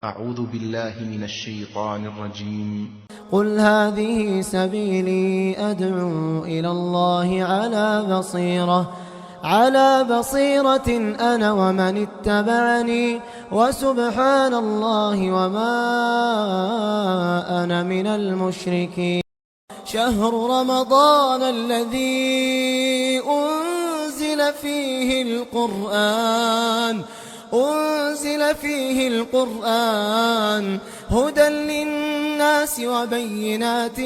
أعوذ بالله من الشيطان الرجيم. قل هذه سبيلي أدعو إلى الله على بصيرة أنا ومن اتبعني وسبحان الله وما أنا من المشركين. شهر رمضان الذي أنزل فيه القرآن هدى للناس وبينات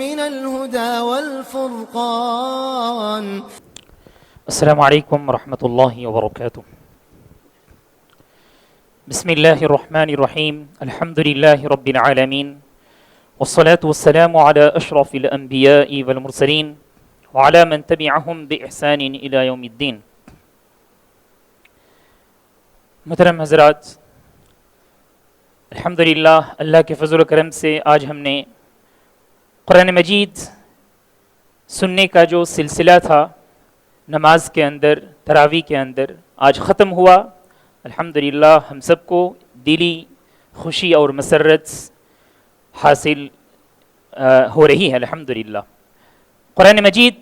من الهدى والفرقان. السلام علیکم ورحمۃ اللہ وبرکاتہ. بسم اللہ الرحمن الرحیم. الحمد للہ رب العالمین والصلاة والسلام على اشرف الانبیاء والمرسلین وعلى من تبعهم بإحسان الى یوم الدین. محترم حضرات، الحمدللہ اللہ کے فضل و کرم سے آج ہم نے قرآن مجید سننے کا جو سلسلہ تھا نماز کے اندر، تراویح کے اندر، آج ختم ہوا. الحمدللہ ہم سب کو دلی خوشی اور مسرت حاصل ہو رہی ہے. الحمدللہ قرآن مجید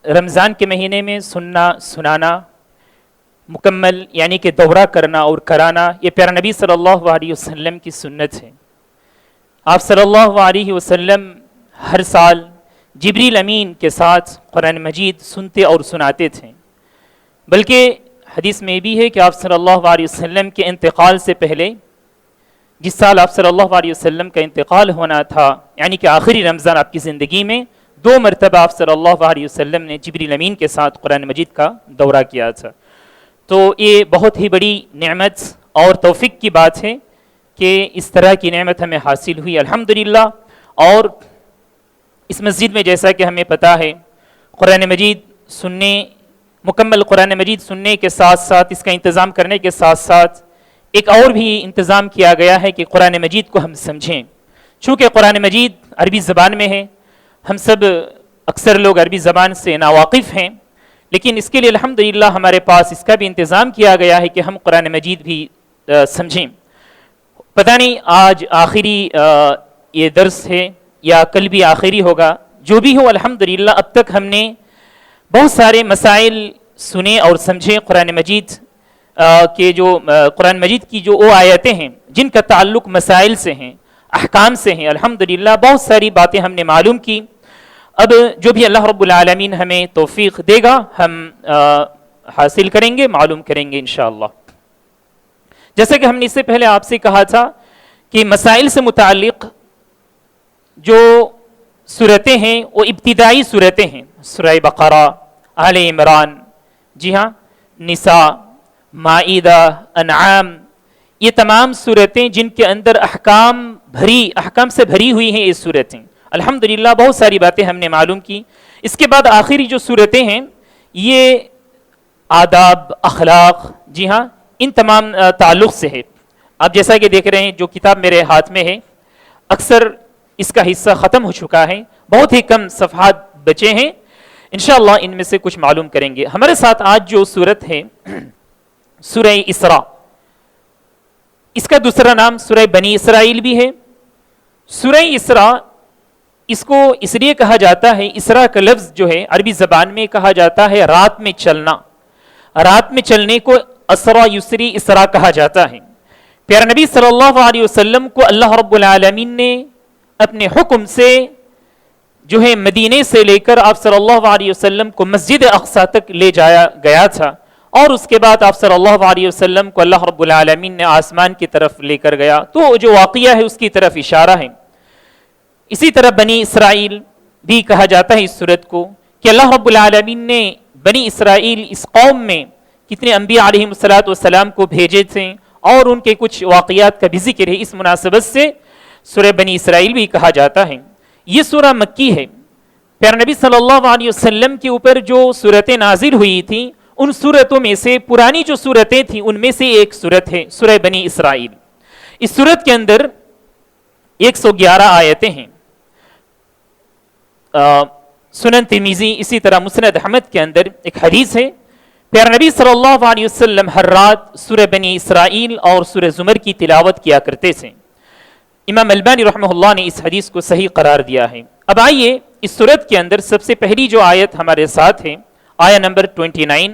رمضان کے مہینے میں سننا، سنانا، مکمل یعنی کہ دورہ کرنا اور کرانا، یہ پیارا نبی صلی اللہ علیہ وسلم کی سنت ہے. آپ صلی اللہ علیہ وسلم ہر سال جبریل امین کے ساتھ قرآن مجید سنتے اور سناتے تھے. بلکہ حدیث میں بھی ہے کہ آپ صلی اللہ علیہ وسلم کے انتقال سے پہلے، جس سال آپ صلی اللہ علیہ وسلم کا انتقال ہونا تھا، یعنی کہ آخری رمضان آپ کی زندگی میں 2 مرتبہ آپ صلی اللہ علیہ وسلم نے جبریل امین کے ساتھ قرآن مجید کا دورہ کیا تھا. تو یہ بہت ہی بڑی نعمت اور توفیق کی بات ہے کہ اس طرح کی نعمت ہمیں حاصل ہوئی الحمدللہ. اور اس مسجد میں جیسا کہ ہمیں پتہ ہے قرآن مجید سننے، مکمل قرآن مجید سننے کے ساتھ ساتھ، اس کا انتظام کرنے کے ساتھ ساتھ ایک اور بھی انتظام کیا گیا ہے کہ قرآن مجید کو ہم سمجھیں. چونکہ قرآن مجید عربی زبان میں ہے، ہم سب اکثر لوگ عربی زبان سے ناواقف ہیں، لیکن اس کے لیے الحمدللہ ہمارے پاس اس کا بھی انتظام کیا گیا ہے کہ ہم قرآن مجید بھی سمجھیں. پتہ نہیں آج آخری یہ درس ہے یا کل بھی آخری ہوگا، جو بھی ہو الحمدللہ اب تک ہم نے بہت سارے مسائل سنے اور سمجھے. قرآن مجید کے جو قرآن مجید کی جو وہ آیتیں ہیں جن کا تعلق مسائل سے ہیں، احکام سے ہیں، الحمدللہ بہت ساری باتیں ہم نے معلوم کی. اب جو بھی اللہ رب العالمین ہمیں توفیق دے گا ہم حاصل کریں گے، معلوم کریں گے انشاءاللہ. جیسا کہ ہم نے اس سے پہلے آپ سے کہا تھا کہ مسائل سے متعلق جو صورتیں ہیں وہ ابتدائی صورتیں ہیں. سورہ بقرہ، آل عمران، جی ہاں، نساء، مائدہ، انعام، یہ تمام صورتیں جن کے اندر احکام سے بھری ہوئی ہیں یہ صورتیں. الحمدللہ بہت ساری باتیں ہم نے معلوم کی. اس کے بعد آخری جو صورتیں ہیں یہ آداب، اخلاق، جی ہاں، ان تمام تعلق سے ہے. آپ جیسا کہ دیکھ رہے ہیں جو کتاب میرے ہاتھ میں ہے، اکثر اس کا حصہ ختم ہو چکا ہے، بہت ہی کم صفحات بچے ہیں. انشاءاللہ ان میں سے کچھ معلوم کریں گے. ہمارے ساتھ آج جو صورت ہے سورہ اسراء، اس کا دوسرا نام سورہ بنی اسرائیل بھی ہے. سورہ اسراء اس کو اس لیے کہا جاتا ہے، اسراء کا لفظ جو ہے عربی زبان میں کہا جاتا ہے رات میں چلنا. رات میں چلنے کو اسرا یسری اسراء کہا جاتا ہے. پیارا نبی صلی اللہ علیہ وسلم کو اللہ رب العالمین نے اپنے حکم سے جو ہے مدینے سے لے کر آپ صلی اللہ علیہ وسلم کو مسجد اقصیٰ تک لے جایا گیا تھا، اور اس کے بعد آپ صلی اللہ علیہ وسلم کو اللہ رب العالمین نے آسمان کی طرف لے کر گیا. تو جو واقعہ ہے اس کی طرف اشارہ ہے. اسی طرح بنی اسرائیل بھی کہا جاتا ہے اس صورت کو کہ اللہ رب العالمین نے بنی اسرائیل اس قوم میں کتنے انبیاء علیہم السلام کو بھیجے تھے، اور ان کے کچھ واقعات کا بھی ذکر ہے. اس مناسبت سے سورہ بنی اسرائیل بھی کہا جاتا ہے. یہ سورہ مکی ہے. پیارا نبی صلی اللہ علیہ وسلم کے اوپر جو صورتیں نازل ہوئی تھیں ان صورتوں میں سے پرانی جو صورتیں تھیں ان میں سے ایک صورت ہے سورہ بنی اسرائیل. اس صورت کے اندر 111 آیتیں ہیں. سنن ترمذی، اسی طرح مسند احمد کے اندر ایک حدیث ہے، پیارا نبی صلی اللہ علیہ وسلم ہر رات سورہ بنی اسرائیل اور سورہ زمر کی تلاوت کیا کرتے تھے. امام البانی رحمہ اللہ نے اس حدیث کو صحیح قرار دیا ہے۔ اب آئیے اس صورت کے اندر سب سے پہلی جو آیت ہمارے ساتھ ہے، آیہ نمبر 29،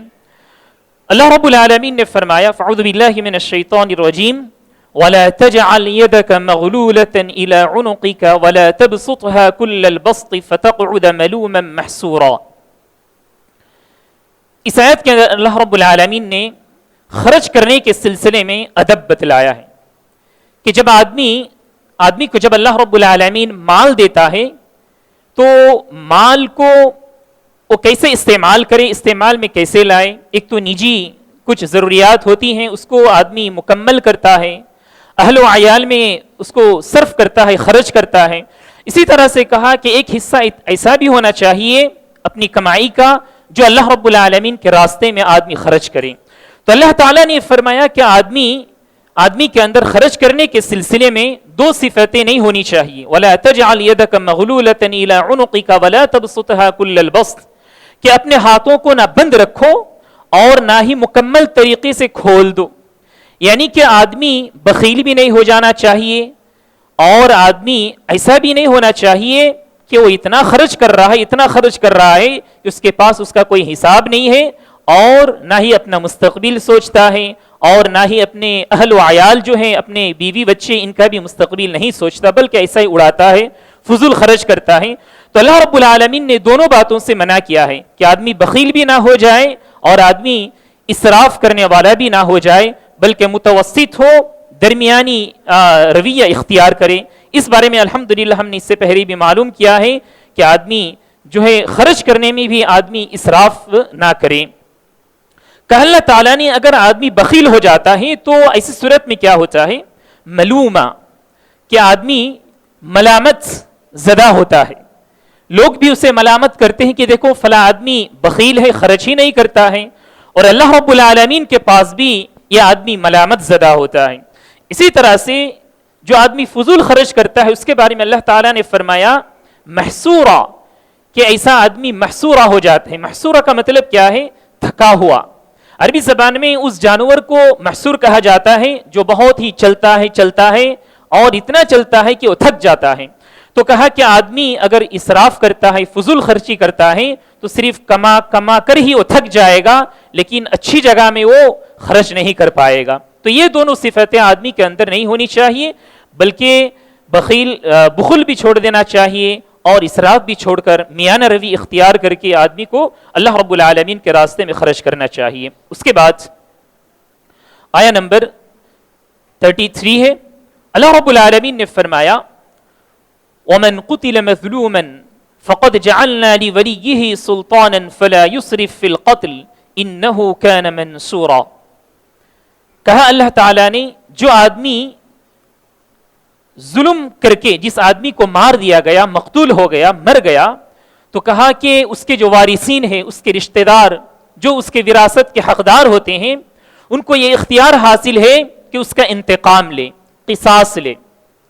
اللہ رب العالمین نے فرمایا فاعوذ باللہ من الشیطان الرجیم ولا تجعل يدك مغلولة إلى عنقك ولا تبسطها كل البسط فتقعد ملوما محسورا۔ اس آیت کے اندر اللہ رب العالمین نے خرچ کرنے کے سلسلے میں ادب بتلایا ہے کہ جب آدمی کو جب اللہ رب العالمین مال دیتا ہے تو مال کو وہ کیسے استعمال کرے، استعمال میں کیسے لائے۔ ایک تو نجی کچھ ضروریات ہوتی ہیں اس کو آدمی مکمل کرتا ہے، اہل و عیال میں اس کو صرف کرتا ہے، خرچ کرتا ہے۔ اسی طرح سے کہا کہ ایک حصہ ایسا بھی ہونا چاہیے اپنی کمائی کا جو اللہ رب العالمین کے راستے میں آدمی خرچ کرے۔ تو اللہ تعالیٰ نے فرمایا کہ آدمی کے اندر خرچ کرنے کے سلسلے میں دو صفتیں نہیں ہونی چاہیے، وَلَا تَجْعَلْ يَدَكَ مَغْلُولَةً إِلَىٰ عُنُقِكَ وَلَا تَبْسُطْهَا كُلَّ الْبَسْطِ، کہ اپنے ہاتھوں کو نہ بند رکھو اور نہ ہی مکمل طریقے سے کھول دو، یعنی کہ آدمی بخیل بھی نہیں ہو جانا چاہیے اور آدمی ایسا بھی نہیں ہونا چاہیے کہ وہ اتنا خرچ کر رہا ہے کہ اس کے پاس اس کا کوئی حساب نہیں ہے، اور نہ ہی اپنا مستقبل سوچتا ہے اور نہ ہی اپنے اہل و عیال جو ہیں اپنے بیوی بچے ان کا بھی مستقبل نہیں سوچتا، بلکہ ایسا ہی اڑاتا ہے، فضول خرچ کرتا ہے۔ تو اللہ رب العالمین نے دونوں باتوں سے منع کیا ہے کہ آدمی بخیل بھی نہ ہو جائے اور آدمی اسراف کرنے والا بھی نہ ہو جائے، بلکہ متوسط ہو، درمیانی رویہ اختیار کرے۔ اس بارے میں الحمدللہ ہم نے اس سے پہلے بھی معلوم کیا ہے کہ آدمی جو ہے خرچ کرنے میں بھی آدمی اسراف نہ کرے۔ کہ اللہ تعالیٰ نے اگر آدمی بخیل ہو جاتا ہے تو ایسی صورت میں کیا ہوتا ہے، ملومہ، کہ آدمی ملامت زدہ ہوتا ہے، لوگ بھی اسے ملامت کرتے ہیں کہ دیکھو فلاں آدمی بخیل ہے، خرچ ہی نہیں کرتا ہے، اور اللہ رب العالمین کے پاس بھی یہ آدمی ملامت زدہ ہوتا ہے۔ اسی طرح سے جو آدمی فضول خرچ کرتا ہے اس کے بارے میں اللہ تعالیٰ نے فرمایا محسورہ، کہ ایسا آدمی محسورہ ہو جاتا ہے۔ محسورہ کا مطلب کیا ہے، تھکا ہوا۔ عربی زبان میں اس جانور کو محسور کہا جاتا ہے جو بہت ہی چلتا ہے اور اتنا چلتا ہے کہ وہ تھک جاتا ہے۔ تو کہا کہ آدمی اگر اسراف کرتا ہے، فضول خرچی کرتا ہے، تو صرف کما کر ہی وہ تھک جائے گا، لیکن اچھی جگہ میں وہ خرچ نہیں کر پائے گا۔ تو یہ دونوں صفتیں آدمی کے اندر نہیں ہونی چاہیے، بلکہ بخل بھی چھوڑ دینا چاہیے اور اسراف بھی چھوڑ کر میانہ روی اختیار کر کے آدمی کو اللہ رب العالمین کے راستے میں خرچ کرنا چاہیے۔ اس کے بعد آیہ نمبر 33 ہے، اللہ رب العالمین نے فرمایا وَمَنْ قُتِلَ مَظْلُومًا فَقَدْ جَعَلْنَا لِوَلِيِّهِ سُلْطَانًا فَلَا يُسْرِفْ فِي الْقَتْلِ إِنَّهُ كَانَ مَنْصُورًا۔ کہا اللہ تعالیٰ نے جو آدمی ظلم کر کے جس آدمی کو مار دیا گیا، مقتول ہو گیا، مر گیا، تو کہا کہ اس کے جو وارثین ہیں، اس کے رشتہ دار جو اس کے وراثت کے حقدار ہوتے ہیں، ان کو یہ اختیار حاصل ہے کہ اس کا انتقام لے، قصاص لے۔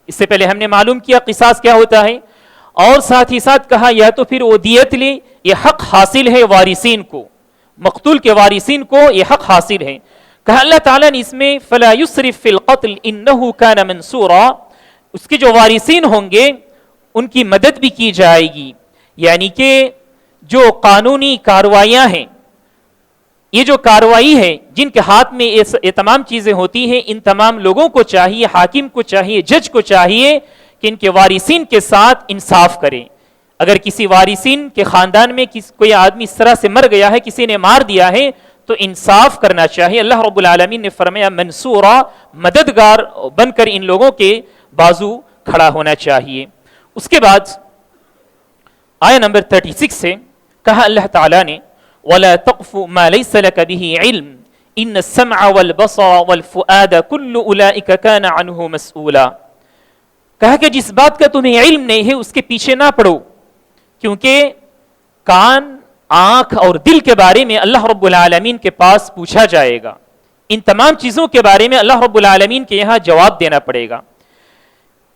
اس سے پہلے ہم نے معلوم کیا قصاص کیا ہوتا ہے، اور ساتھ ہی ساتھ کہا یا تو پھر وہ دیت لے، یہ حق حاصل ہے وارثین کو، مقتول کے وارثین کو یہ حق حاصل ہے۔ کہا اللہ تعالیٰ نے اس میں فلا یسرف فی القتل انہ کان منصورا، اس کے جو وارثین ہوں گے ان کی مدد بھی کی جائے گی، یعنی کہ جو قانونی کارروائیاں ہیں، یہ جو کارروائی ہے جن کے ہاتھ میں یہ تمام چیزیں ہوتی ہیں، ان تمام لوگوں کو چاہیے، حاکم کو چاہیے، جج کو چاہیے کہ ان کے وارثین کے ساتھ انصاف کریں۔ اگر کسی وارثین کے خاندان میں کوئی آدمی اس طرح سے مر گیا ہے، کسی نے مار دیا ہے، تو انصاف کرنا چاہیے۔ اللہ رب العالمین نے فرمایا منصورا، مددگار بن کر ان لوگوں کے بازو کھڑا ہونا چاہیے۔ اس کے بعد آیہ نمبر 36 سے کہا اللہ تعالیٰ نے وَلَا تَقْفُ مَا لَيْسَ لَكَ بِهِ عِلْمٍ إِنَّ السَّمْعَ وَالْبَصَرَ وَالْفُؤَادَ كُلُّ أُولَئِكَ كَانَ عَنْهُ مسؤولا۔ کہا کہ جس بات کا تمہیں علم نہیں ہے اس کے پیچھے نہ پڑو، کیونکہ کان، آنکھ اور دل کے بارے میں اللہ رب العالمین کے پاس پوچھا جائے گا۔ ان تمام چیزوں کے بارے میں اللہ رب العالمین کے یہاں جواب دینا پڑے گا۔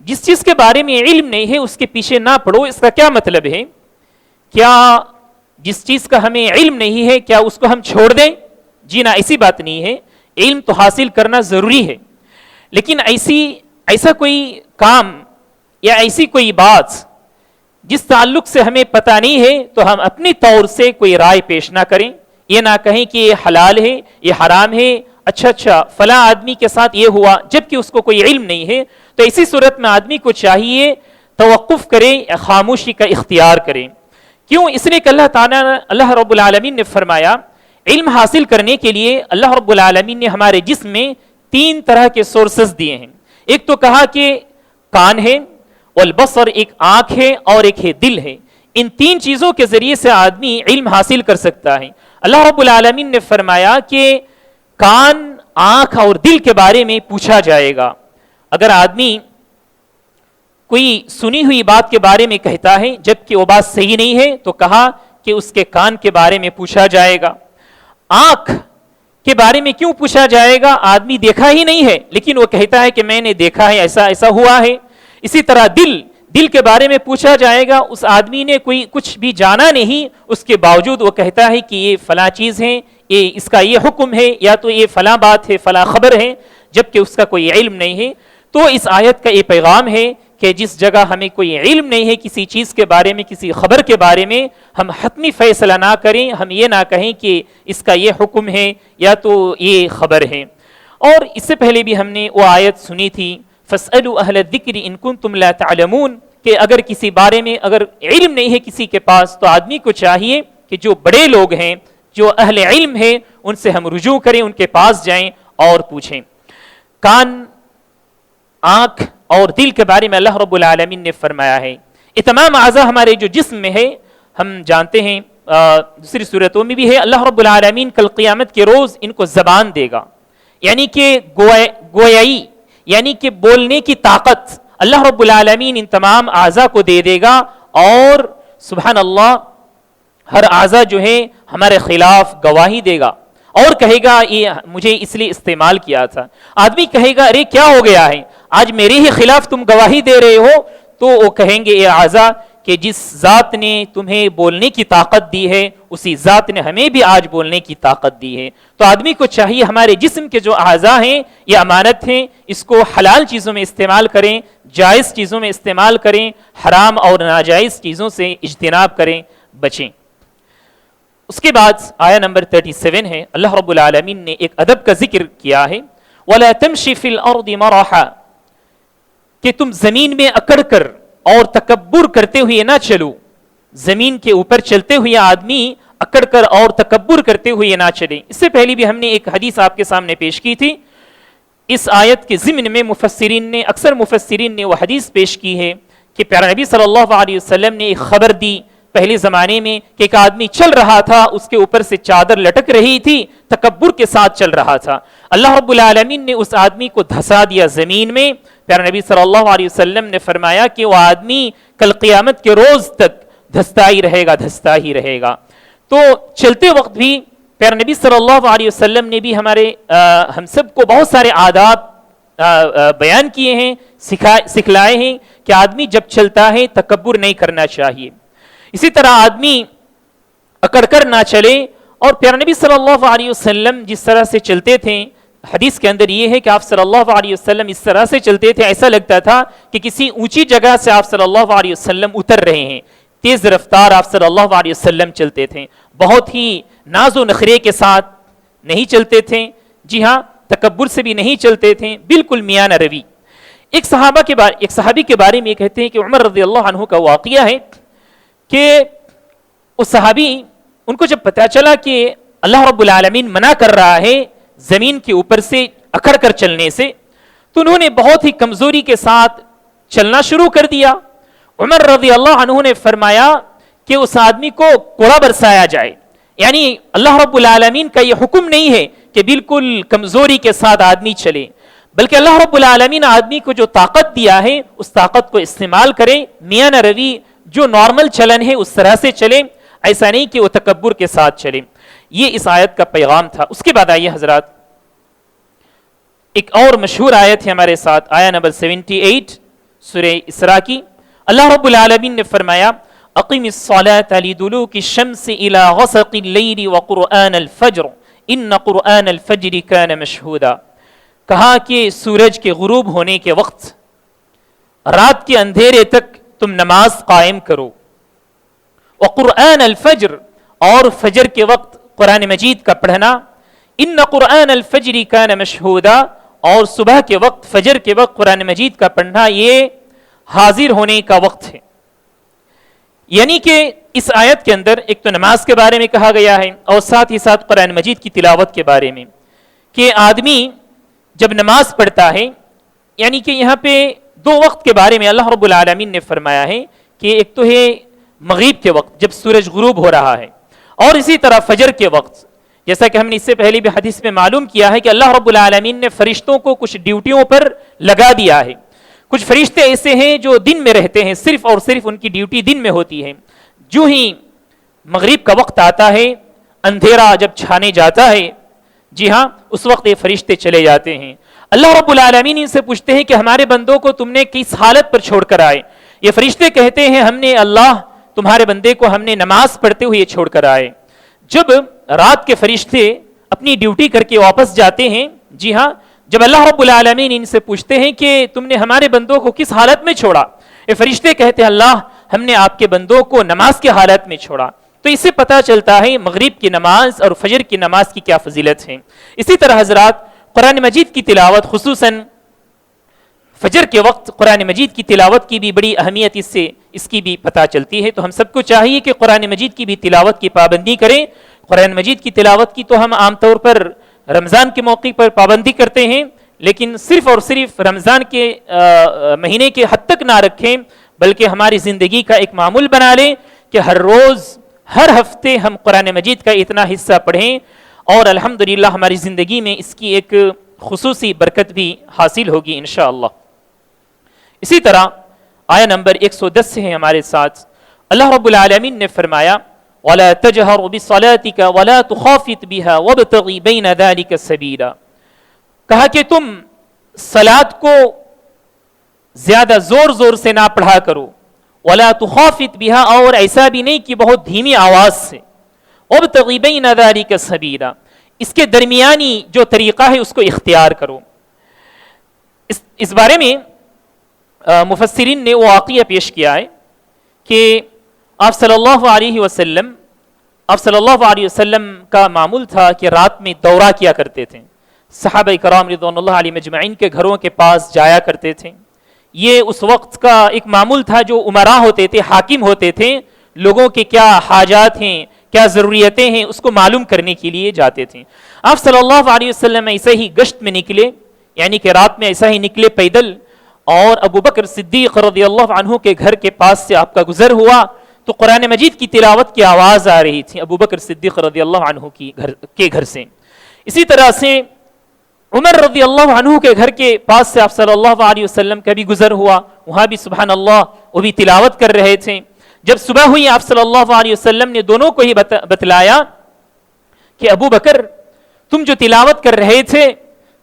جس چیز کے بارے میں علم نہیں ہے اس کے پیچھے نہ پڑو، اس کا کیا مطلب ہے؟ کیا جس چیز کا ہمیں علم نہیں ہے کیا اس کو ہم چھوڑ دیں؟ جی نہ، ایسی بات نہیں ہے، علم تو حاصل کرنا ضروری ہے، لیکن ایسی ایسا کوئی کام یا ایسی کوئی بات جس تعلق سے ہمیں پتہ نہیں ہے تو ہم اپنی طور سے کوئی رائے پیش نہ کریں، یہ نہ کہیں کہ یہ حلال ہے یہ حرام ہے، اچھا فلاں آدمی کے ساتھ یہ ہوا، جبکہ اس کو کوئی علم نہیں ہے. تو اسی صورت میں آدمی کو چاہیے توقف کرے یا خاموشی کا اختیار کرے. کیوں؟ اس لیے کہ اللہ رب العالمین نے فرمایا علم حاصل کرنے کے لیے اللہ رب العالمین نے ہمارے جسم میں 3 طرح کے سورسز دیے ہیں. ایک تو کہا کہ کان ہے، والبصر ایک آنکھ ہے، اور ایک ہے دل ہے. ان 3 چیزوں کے ذریعے سے آدمی علم حاصل کر سکتا ہے. اللہ رب العالمین نے فرمایا کہ کان، آنکھ اور دل کے بارے میں پوچھا جائے گا. اگر آدمی کوئی سنی ہوئی بات کے بارے میں کہتا ہے جبکہ وہ بات صحیح نہیں ہے تو کہا کہ اس کے کان کے بارے میں پوچھا جائے گا. آنکھ کے بارے میں کیوں پوچھا جائے گا؟ آدمی دیکھا ہی نہیں ہے لیکن وہ کہتا ہے کہ میں نے دیکھا ہے، ایسا ہوا ہے. اسی طرح دل کے بارے میں پوچھا جائے گا. اس آدمی نے کوئی کچھ بھی جانا نہیں، اس کے باوجود وہ کہتا ہے کہ یہ فلاں چیز ہے، اس کا یہ حکم ہے، یا تو یہ فلاں بات ہے، فلاں خبر ہے، جبکہ اس کا کوئی علم نہیں ہے. تو اس آیت کا یہ پیغام ہے کہ جس جگہ ہمیں کوئی علم نہیں ہے کسی چیز کے بارے میں، کسی خبر کے بارے میں، ہم حتمی فیصلہ نہ کریں. ہم یہ نہ کہیں کہ اس کا یہ حکم ہے یا تو یہ خبر ہے. اور اس سے پہلے بھی ہم نے وہ آیت سنی تھی فَاسْأَلُوا أَهْلَ الذِّكْرِ إِن كُنتُمْ لَا تَعْلَمُونَ، کہ اگر کسی بارے میں اگر علم نہیں ہے کسی کے پاس تو آدمی کو چاہیے کہ جو بڑے لوگ ہیں، جو اہل علم ہیں، ان سے ہم رجوع کریں، ان کے پاس جائیں اور پوچھیں. کان، آنکھ اور دل کے بارے میں اللہ رب العالمین نے فرمایا ہے. یہ تمام اعضاء ہمارے جو جسم میں ہے، ہم جانتے ہیں دوسری صورتوں میں بھی ہے، اللہ رب العالمین کل قیامت کے روز ان کو زبان دے گا، یعنی کہ گویائی، یعنی کہ بولنے کی طاقت اللہ رب العالمین ان تمام اعضاء کو دے دے گا. اور سبحان اللہ ہر اعضاء جو ہے ہمارے خلاف گواہی دے گا اور کہے گا یہ مجھے اس لیے استعمال کیا تھا. آدمی کہے گا ارے کیا ہو گیا ہے، آج میرے ہی خلاف تم گواہی دے رہے ہو. تو وہ کہیں گے یہ اعضاء کہ جس ذات نے تمہیں بولنے کی طاقت دی ہے اسی ذات نے ہمیں بھی آج بولنے کی طاقت دی ہے. تو آدمی کو چاہیے ہمارے جسم کے جو اعضاء ہیں یہ امانت ہیں، اس کو حلال چیزوں میں استعمال کریں، جائز چیزوں میں استعمال کریں، حرام اور ناجائز چیزوں سے اجتناب کریں، بچیں. اس کے بعد آیہ نمبر 37 ہے، اللہ رب العالمین نے ایک ادب کا ذکر کیا ہے وَلَا تَمْشِ فِي الْأَرْضِ مَرَحًا، کہ تم زمین میں اکڑ کر اور تکبر کرتے ہوئے نہ چلو. زمین کے اوپر چلتے ہوئے آدمی اکڑ کر اور تکبر کرتے ہوئے نہ چلے. اس سے پہلے بھی ہم نے ایک حدیث آپ کے سامنے پیش کی تھی. اس آیت کے ضمن میں اکثر مفسرین نے وہ حدیث پیش کی ہے کہ پیارے نبی صلی اللہ علیہ وسلم نے ایک خبر دی پہلے زمانے میں کہ ایک آدمی چل رہا تھا، اس کے اوپر سے چادر لٹک رہی تھی، تکبر کے ساتھ چل رہا تھا. اللہ رب العالمین نے اس آدمی کو دھسا دیا زمین میں. پیارے نبی صلی اللہ علیہ وسلم نے فرمایا کہ وہ آدمی کل قیامت کے روز تک دھستا ہی رہے گا. تو چلتے وقت بھی پیارے نبی صلی اللہ علیہ وسلم نے بھی ہم سب کو بہت سارے آداب بیان کیے ہیں، سکھلائے ہیں کہ آدمی جب چلتا ہے تکبر نہیں کرنا چاہیے. اسی طرح آدمی اکڑ کر نہ چلے. اور پیارے نبی صلی اللہ علیہ وسلم جس طرح سے چلتے تھے، حدیث کے اندر یہ ہے کہ آپ صلی اللہ علیہ وسلم اس طرح سے چلتے تھے ایسا لگتا تھا کہ کسی اونچی جگہ سے آپ صلی اللہ علیہ وسلم اتر رہے ہیں. تیز رفتار آپ صلی اللہ علیہ وسلم چلتے تھے، بہت ہی ناز و نخرے کے ساتھ نہیں چلتے تھے. جی ہاں، تکبر سے بھی نہیں چلتے تھے، بالکل میانہ روی. ایک صحابی کے بارے میں کہتے ہیں کہ عمر رضی اللہ عنہ کا واقعہ ہے کہ اس صحابی ان کو جب پتہ چلا کہ اللہ رب العالمین منع کر رہا ہے زمین کے اوپر سے اکڑ کر چلنے سے، تو انہوں نے بہت ہی کمزوری کے ساتھ چلنا شروع کر دیا. عمر رضی اللہ عنہ نے فرمایا کہ اس آدمی کو کوڑا برسایا جائے. یعنی اللہ رب العالمین کا یہ حکم نہیں ہے کہ بالکل کمزوری کے ساتھ آدمی چلے، بلکہ اللہ رب العالمین آدمی کو جو طاقت دیا ہے اس طاقت کو استعمال کرے، میانہ روی جو نارمل چلن ہے اس طرح سے چلے، ایسا نہیں کہ وہ تکبر کے ساتھ چلے. یہ اس آیت کا پیغام تھا. اس کے بعد آئیے حضرات، ایک اور مشہور آیت ہے ہمارے ساتھ، آیہ نمبر 78 سورہ اسراء کی. اللہ رب العالمین نے فرمایا اقم الصلاة لدلوک الشمس الى غسق اللیل وقرآن الفجر ان قرآن الفجر کان مشہودا. کہا کہ سورج کے غروب ہونے کے وقت رات کے اندھیرے تک تم نماز قائم کرو. وقرآن الفجر، اور فجر کے وقت قرآن مجید کا پڑھنا. ان قرآن الفجر کان مشہودا، اور صبح کے وقت، فجر کے وقت قرآن مجید کا پڑھنا یہ حاضر ہونے کا وقت ہے. یعنی کہ اس آیت کے اندر ایک تو نماز کے بارے میں کہا گیا ہے، اور ساتھ ہی ساتھ قرآن مجید کی تلاوت کے بارے میں، کہ آدمی جب نماز پڑھتا ہے، یعنی کہ یہاں پہ دو وقت کے بارے میں اللہ رب العالمین نے فرمایا ہے کہ ایک تو ہے مغرب کے وقت جب سورج غروب ہو رہا ہے، اور اسی طرح فجر کے وقت. جیسا کہ ہم نے اس سے پہلے بھی حدیث میں معلوم کیا ہے کہ اللہ رب العالمین نے فرشتوں کو کچھ ڈیوٹیوں پر لگا دیا ہے. کچھ فرشتے ایسے ہیں جو دن میں رہتے ہیں، صرف اور صرف ان کی ڈیوٹی دن میں ہوتی ہے. جو ہی مغرب کا وقت آتا ہے، اندھیرا جب چھانے جاتا ہے، جی ہاں، اس وقت یہ فرشتے چلے جاتے ہیں. اللہ رب العالمین ان سے پوچھتے ہیں کہ ہمارے بندوں کو تم نے کس حالت پر چھوڑ کر آئے؟ یہ فرشتے کہتے ہیں ہم نے اللہ تمہارے بندے کو ہم نے نماز پڑھتے ہوئے چھوڑ کر آئے. جب رات کے فرشتے اپنی ڈیوٹی کر کے واپس جاتے ہیں، جی ہاں، جب اللہ رب العالمین ان سے پوچھتے ہیں کہ تم نے ہمارے بندوں کو کس حالت میں چھوڑا؟ یہ فرشتے کہتے ہیں اللہ ہم نے آپ کے بندوں کو نماز کی حالت میں چھوڑا. تو اس سے پتہ چلتا ہے مغرب کی نماز اور فجر کی نماز کی کیا فضیلت ہے. اسی طرح حضرات قرآن مجید کی تلاوت، خصوصاً فجر کے وقت قرآن مجید کی تلاوت کی بھی بڑی اہمیت اس کی بھی پتہ چلتی ہے. تو ہم سب کو چاہیے کہ قرآن مجید کی بھی تلاوت کی پابندی کریں. قرآن مجید کی تلاوت کی تو ہم عام طور پر رمضان کے موقع پر پابندی کرتے ہیں، لیکن صرف اور صرف رمضان کے مہینے کے حد تک نہ رکھیں، بلکہ ہماری زندگی کا ایک معمول بنا لیں کہ ہر روز، ہر ہفتے ہم قرآن مجید کا اتنا حصہ پڑھیں، اور الحمدللہ ہماری زندگی میں اس کی ایک خصوصی برکت بھی حاصل ہوگی انشاءاللہ. اسی طرح آیہ نمبر 110 سے ہے ہمارے ساتھ، اللہ رب العالمین نے فرمایا وَلَا تَجْهَرْ بِصَلَاتِكَ وَلَا تُخَافِتْ بِهَا وَابْتَغِ بَيْنَ ذَلِكَ سَبِيلًا. کہا کہ تم صلاۃ کو زیادہ زور سے نہ پڑھا کرو، وَلَا تُخَافِتْ بِهَا، اور ایسا بھی نہیں کہ بہت دھیمی آواز سے، وَابْتَغِ بَيْنَ ذَلِكَ سَبِيلًا، اس کے درمیانی جو طریقہ ہے اس کو اختیار کرو. اس بارے میں مفسرین نے وہ واقعہ پیش کیا ہے کہ آپ صلی اللہ علیہ وسلم کا معمول تھا کہ رات میں دورہ کیا کرتے تھے. صحابہ کرام رضوان اللہ علیہ مجمعین کے گھروں کے پاس جایا کرتے تھے. یہ اس وقت کا ایک معمول تھا. جو امراء ہوتے تھے، حاکم ہوتے تھے، لوگوں کے کیا حاجات ہیں، کیا ضروریتیں ہیں، اس کو معلوم کرنے کے لیے جاتے تھے. آپ صلی اللہ علیہ وسلم ایسے ہی گشت میں نکلے، یعنی کہ رات میں ایسا ہی نکلے پیدل، اور ابو بکر صدیق رضی اللہ عنہ کے گھر کے پاس سے آپ کا گزر ہوا تو قرآن مجید کی تلاوت کی آواز آ رہی تھی ابو بکر صدیق رضی اللہ عنہ کے گھر سے. اسی طرح سے عمر رضی اللہ عنہ کے گھر کے پاس سے آپ صلی اللہ علیہ وسلم کا بھی گزر ہوا، وہاں بھی سبحان اللہ وہ بھی تلاوت کر رہے تھے. جب صبح ہوئی آپ صلی اللہ علیہ وسلم نے دونوں کو ہی بتلایا کہ ابو بکر تم جو تلاوت کر رہے تھے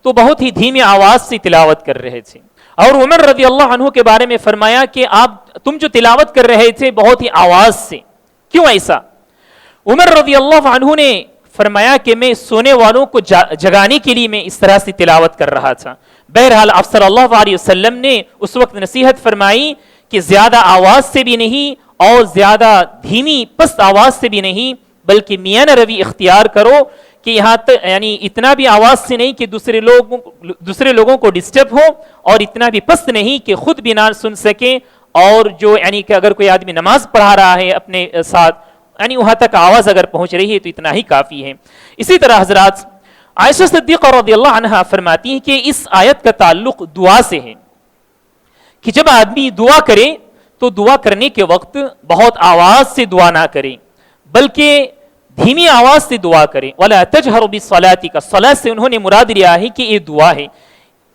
تو بہت ہی دھیمی آواز سے تلاوت کر رہے تھے، اور عمر رضی اللہ عنہ کے بارے میں فرمایا کہ تم جو تلاوت کر رہے تھے بہت ہی آواز سے، کیوں ایسا؟ عمر رضی اللہ عنہ نے فرمایا کہ میں سونے والوں کو جگانے کے لیے میں اس طرح سے تلاوت کر رہا تھا. بہرحال آپ صلی اللہ علیہ وسلم نے اس وقت نصیحت فرمائی کہ زیادہ آواز سے بھی نہیں اور زیادہ دھیمی پست آواز سے بھی نہیں، بلکہ میانہ روی اختیار کرو کہ یہاں تک یعنی اتنا بھی آواز سے نہیں کہ دوسرے لوگوں کو ڈسٹرب ہو، اور اتنا بھی پست نہیں کہ خود بھی نہ سن سکیں، اور جو یعنی کہ اگر کوئی آدمی نماز پڑھا رہا ہے اپنے ساتھ، یعنی وہاں تک آواز اگر پہنچ رہی ہے تو اتنا ہی کافی ہے. اسی طرح حضرات عائشہ صدیقہ رضی اللہ عنہا فرماتی ہیں کہ اس آیت کا تعلق دعا سے ہے کہ جب آدمی دعا کرے تو دعا کرنے کے وقت بہت آواز سے دعا نہ کرے، بلکہ دھیمی آواز سے دعا کریں. وَلَا تَجْهَرُ بِصَلَاتِكَ، صلاۃ سے انہوں نے مراد لیا ہے کہ یہ دعا ہے.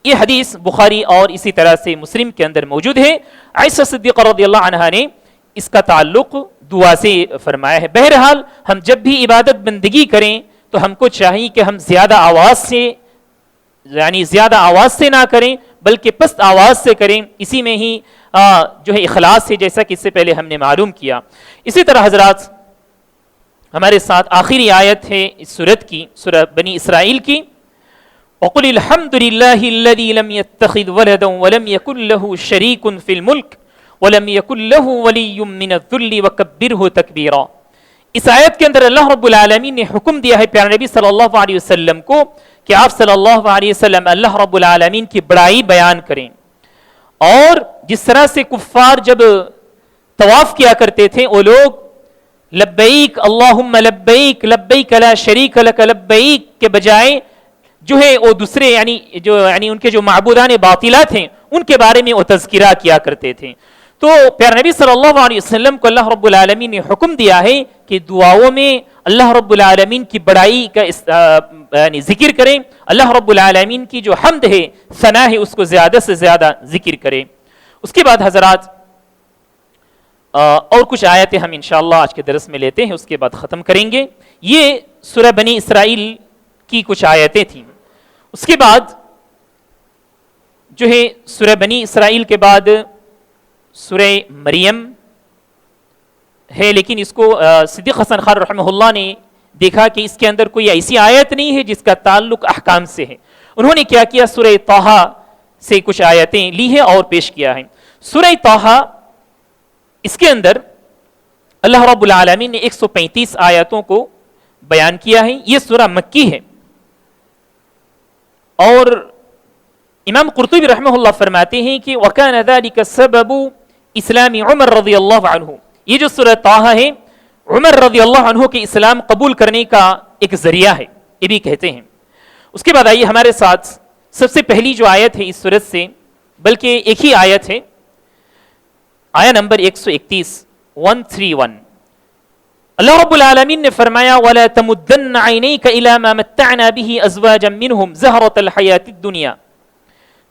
یہ حدیث بخاری اور اسی طرح سے مسلم کے اندر موجود ہے. عائشہ صدیقہ رضی اللہ عنہا نے اس کا تعلق دعا سے فرمایا ہے. بہرحال ہم جب بھی عبادت بندگی کریں تو ہم کو چاہیے کہ ہم زیادہ آواز سے نہ کریں بلکہ پست آواز سے کریں. اسی میں ہی جو ہے اخلاص ہے، جیسا کہ اس سے پہلے ہم نے معلوم کیا. اسی طرح حضرات ہمارے ساتھ آخری آیت ہے اس سورت کی، سورہ بنی اسرائیل کی. وقل الحمد لله الذي لم يتخذ ولدا ولم يكن له شريك في الملك ولم يكن له ولي من الذل وكبره تكبيرا. اس آیت کے اندر اللہ رب العالمین نے حکم دیا ہے پیارے نبی صلی اللہ علیہ وسلم کو کہ آپ صلی اللہ علیہ وسلم اللہ رب العالمین کی بڑائی بیان کریں، اور جس طرح سے کفار جب طواف کیا کرتے تھے وہ لوگ لبیک اللہم لبیک لبیک لا شریک لک لبیک کے بجائے جو ہے وہ دوسرے یعنی ان کے جو معبودان باطلات ہیں ان کے بارے میں وہ تذکرہ کیا کرتے تھے. تو پیارے نبی صلی اللہ علیہ وسلم کو اللہ رب العالمین نے حکم دیا ہے کہ دعاؤں میں اللہ رب العالمین کی بڑائی کا یعنی ذکر کریں، اللہ رب العالمین کی جو حمد ہے ثنا ہے اس کو زیادہ سے زیادہ ذکر کریں. اس کے بعد حضرات اور کچھ آیتیں ہم انشاءاللہ آج کے درس میں لیتے ہیں، اس کے بعد ختم کریں گے. یہ سورہ بنی اسرائیل کی کچھ آیتیں تھیں. اس کے بعد جو ہے سورہ بنی اسرائیل کے بعد سورہ مریم ہے، لیکن اس کو صدیق حسن خان رحمہ اللہ نے دیکھا کہ اس کے اندر کوئی ایسی آیت نہیں ہے جس کا تعلق احکام سے ہے. انہوں نے کیا کیا، سورہ طٰہٰ سے کچھ آیتیں لی ہیں اور پیش کیا ہے. سورہ طٰہٰ اس کے اندر اللہ رب العالمین نے 135 آیتوں کو بیان کیا ہے. یہ سورہ مکی ہے، اور امام قرطبی رحمہ اللہ فرماتے ہیں کہ وَكَانَ ذَلِكَ سَبَبُ اسلام عمر رضی اللہ عنہ. یہ جو سورہ طٰہٰ ہے عمر رضی اللہ عنہ کے اسلام قبول کرنے کا ایک ذریعہ ہے، یہ بھی کہتے ہیں. اس کے بعد آئیے ہمارے ساتھ سب سے پہلی جو آیت ہے اس سورت سے، بلکہ ایک ہی آیت ہے، آیت نمبر 131 اللہ رب العالمین نے فرمایا وَلَا تَمُدَّنَّ عَيْنَيْكَ إِلَى مَا مَتَّعْنَا بِهِ أَزْوَاجًا مِّنْهُمْ زَهْرَةَ الْحَيَاةِ الدُّنْيَا.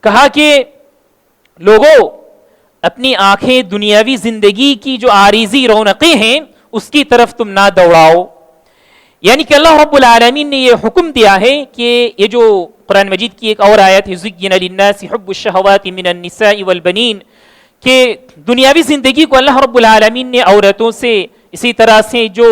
کہا کہ لوگوں اپنی آنکھیں دنیاوی زندگی کی جو عارضی رونقیں ہیں اس کی طرف تم نہ دوڑاؤ. یعنی کہ اللہ رب العالمین نے یہ حکم دیا ہے کہ یہ جو قرآن مجید کی ایک اور آیت ہے زُيِّنَ لِلنَّاسِ حُبُّ الشَّهَوَاتِ مِنَ النِّسَاءِ وَالْبَنِينَ، کہ دنیاوی زندگی کو اللہ رب العالمین نے عورتوں سے، اسی طرح سے جو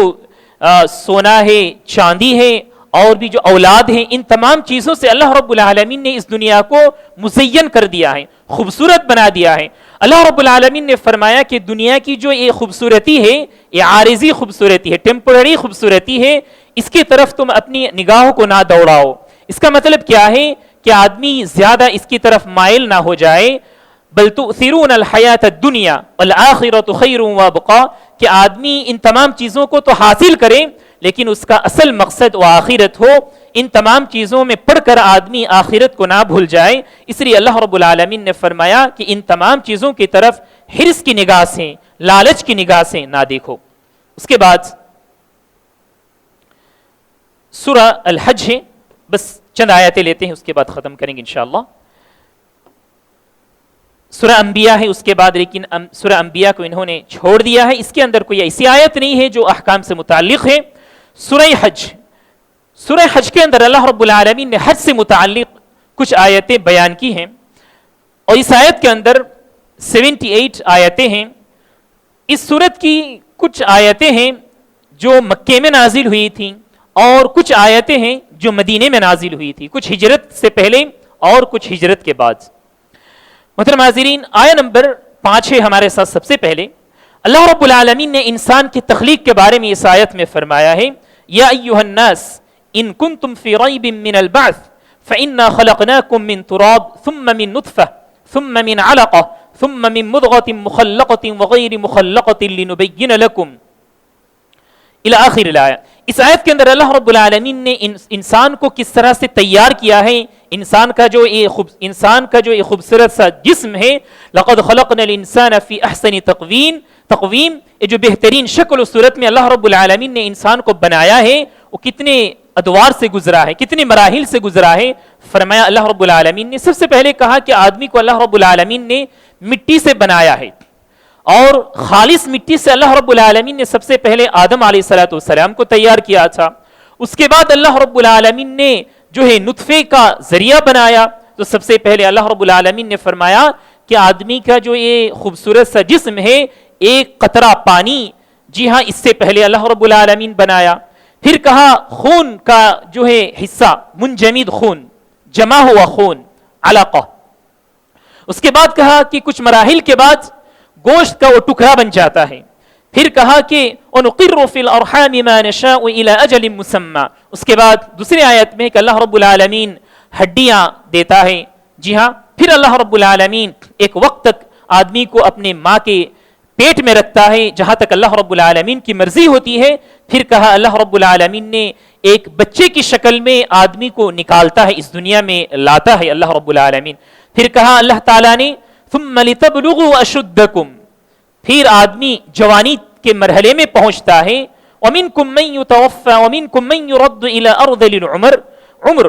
سونا ہے، چاندی ہے، اور بھی جو اولاد ہیں، ان تمام چیزوں سے اللہ رب العالمین نے اس دنیا کو مزین کر دیا ہے، خوبصورت بنا دیا ہے. اللہ رب العالمین نے فرمایا کہ دنیا کی جو یہ خوبصورتی ہے یہ عارضی خوبصورتی ہے، ٹیمپرری خوبصورتی ہے، اس کی طرف تم اپنی نگاہوں کو نہ دوڑاؤ. اس کا مطلب کیا ہے کہ آدمی زیادہ اس کی طرف مائل نہ ہو جائے. بل تؤثرون الحیات الدنیا والآخرۃ خیر وابقا، کہ آدمی ان تمام چیزوں کو تو حاصل کرے لیکن اس کا اصل مقصد وہ آخرت ہو. ان تمام چیزوں میں پڑھ کر آدمی آخرت کو نہ بھول جائے. اس لیے اللہ رب العالمین نے فرمایا کہ ان تمام چیزوں کی طرف حرص کی نگاہ سے، لالچ کی نگاہ سے نہ دیکھو. اس کے بعد سورہ الحج ہے، بس چند آیتیں لیتے ہیں اس کے بعد ختم کریں گے انشاءاللہ. سورہ انبیاء ہے اس کے بعد، لیکن سورہ انبیاء کو انہوں نے چھوڑ دیا ہے. اس کے اندر کوئی ایسی آیت نہیں ہے جو احکام سے متعلق ہے. سورہ حج کے اندر اللہ رب العالمین نے حج سے متعلق کچھ آیتیں بیان کی ہیں، اور اس آیت کے اندر 78 آیتیں ہیں. اس سورت کی کچھ آیتیں ہیں جو مکے میں نازل ہوئی تھیں، اور کچھ آیتیں ہیں جو مدینے میں نازل ہوئی تھی، کچھ ہجرت سے پہلے اور کچھ ہجرت کے بعد. محترم حاضرین، آیت نمبر 5 ہے ہمارے ساتھ. سب سے پہلے اللہ رب العالمین نے انسان کی تخلیق کے بارے میں اس آیت میں فرمایا ہے یا ایھا الناس ان کنتم فی ریب من البعث فإنا خلقناکم من تراب ثم من نطفة ثم من علقة ثم من مضغة مخلقة وغیر مخلقة لنبین لکم الی آخر الآیہ. اس آیت کے اندر اللہ رب العالمین نے انسان کو کس طرح سے تیار کیا ہے. انسان کا جو یہ خوبصورت سا جسم ہے، لقد خلقنا الانسان فی احسن تقویم، یہ جو بہترین شکل و صورت میں اللہ رب العالمین نے انسان کو بنایا ہے، وہ کتنے ادوار سے گزرا ہے، کتنے مراحل سے گزرا ہے. فرمایا اللہ رب العالمین نے سب سے پہلے کہا کہ آدمی کو اللہ رب العالمین نے مٹی سے بنایا ہے، اور خالص مٹی سے اللہ رب العالمین نے سب سے پہلے آدم علیہ السلام کو تیار کیا تھا. اس کے بعد اللہ رب العالمین نے جو ہے نطفے کا ذریعہ بنایا. تو سب سے پہلے اللہ رب العالمین نے فرمایا کہ آدمی کا جو یہ خوبصورت سا جسم ہے ایک قطرہ پانی، جی ہاں، اس سے پہلے اللہ رب العالمین بنایا. پھر کہا خون کا جو ہے حصہ، منجمد خون، جمع ہوا خون علقہ. اس کے بعد کہا کہ کچھ مراحل کے بعد گوشت کا وہ ٹکڑا بن جاتا ہے. پھر کہا کہ وَنُقِرُّ فِي الْأَرْحَامِ مَا نَشَاءُ إِلَىٰ أَجَلٍ مُّسَمًّى. اس کے بعد دوسری آیت میں کہ اللہ رب العالمین ہڈیاں دیتا ہے. جی ہاں, پھر اللہ رب العالمین ایک وقت تک آدمی کو اپنے ماں کے پیٹ میں رکھتا ہے جہاں تک اللہ رب العالمین کی مرضی ہوتی ہے. پھر کہا اللہ رب العالمین نے ایک بچے کی شکل میں آدمی کو نکالتا ہے, اس دنیا میں لاتا ہے اللہ رب العالمین. پھر کہا اللہ تعالیٰ نے ثُمَّ لِتَبْلُغُوا أَشُدَّكُمْ, پھر آدمی جوانی کے مرحلے میں پہنچتا ہے. وَمِنْكُمْ مَنْ يُتَوَفَّى وَمِنْكُمْ مَنْ يُرَدُّ إِلَىٰ أَرْذَلِ الْعُمُرِ,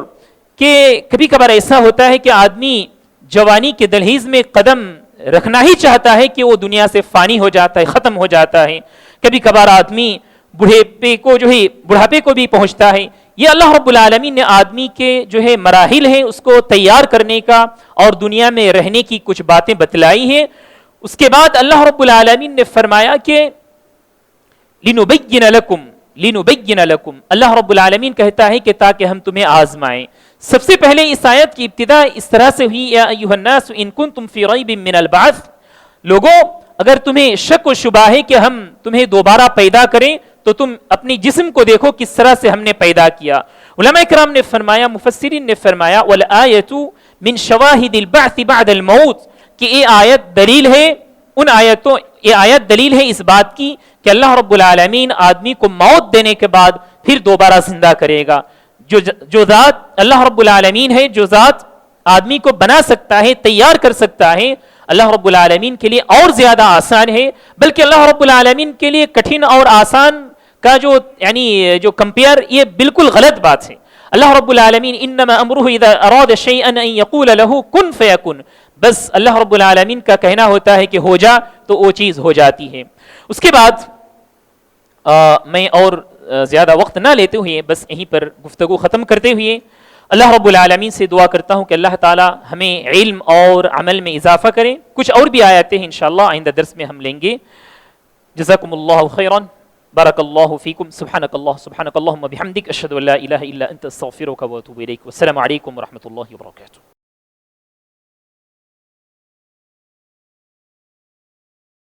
کہ کبھی کبھار ایسا ہوتا ہے کہ آدمی جوانی کے دہلیز میں قدم رکھنا ہی چاہتا ہے کہ وہ دنیا سے فانی ہو جاتا ہے, ختم ہو جاتا ہے. کبھی کبھار آدمی بڑھاپے کو بھی پہنچتا ہے. یہ اللہ رب العالمین نے آدمی کے جو ہے مراحل ہیں اس کو تیار کرنے کا اور دنیا میں رہنے کی کچھ باتیں بتلائی ہیں. اس کے بعد اللہ رب العالمین نے فرمایا کہ لِنُبَيِّنَ لَكُمْ, اللہ رب العالمین کہتا ہے کہ تاکہ ہم تمہیں آزمائیں. سب سے پہلے اس آیت کی ابتدا اس طرح سے ہوئی, یا ایھا الناس ان کنتم فی ریب من البعث, لوگوں اگر تمہیں شک و شبہ ہے کہ ہم تمہیں دوبارہ پیدا کریں تو تم اپنی جسم کو دیکھو کس طرح سے ہم نے پیدا کیا. علماء کرام نے فرمایا, مفسرین نے فرمایا وَالْآیَةُ مِن شَوَاهِدِ الْبَعْثِ بَعْدَ الْمَوْتِ, کہ یہ آیت دلیل ہے یہ آیت دلیل ہے اس بات کی کہ اللہ رب العالمین آدمی کو موت دینے کے بعد پھر دوبارہ زندہ کرے گا. جو ذات اللہ رب العالمین ہے, جو ذات آدمی کو بنا سکتا ہے, تیار کر سکتا ہے, اللہ رب العالمین کے لیے اور زیادہ آسان ہے. بلکہ اللہ رب العالمین کے لیے کٹھن اور آسان کا جو کمپیئر, یہ بالکل غلط بات ہے. اللہ رب العالمین انما امرہ اذا اراد شیئا ان یقول له کن فیکن, بس اللہ رب العالمین کا کہنا ہوتا ہے کہ ہو جا تو وہ چیز ہو جاتی ہے. اس کے بعد میں اور زیادہ وقت نہ لیتے ہوئے بس یہیں پر گفتگو ختم کرتے ہوئے اللہ رب العالمین سے دعا کرتا ہوں کہ اللہ تعالی ہمیں علم اور عمل میں اضافہ کرے. کچھ اور بھی آیاتیں ہیں انشاءاللہ آئندہ درس میں ہم لیں گے. جزاکم اللہ خیرا, بارک اللہ فیکم, سبحانک اللہم وبحمدک, اشہد ان لا الہ الا انت, استغفرک واتوب الیک. والسلام علیکم ورحمۃ اللہ وبرکاتہ.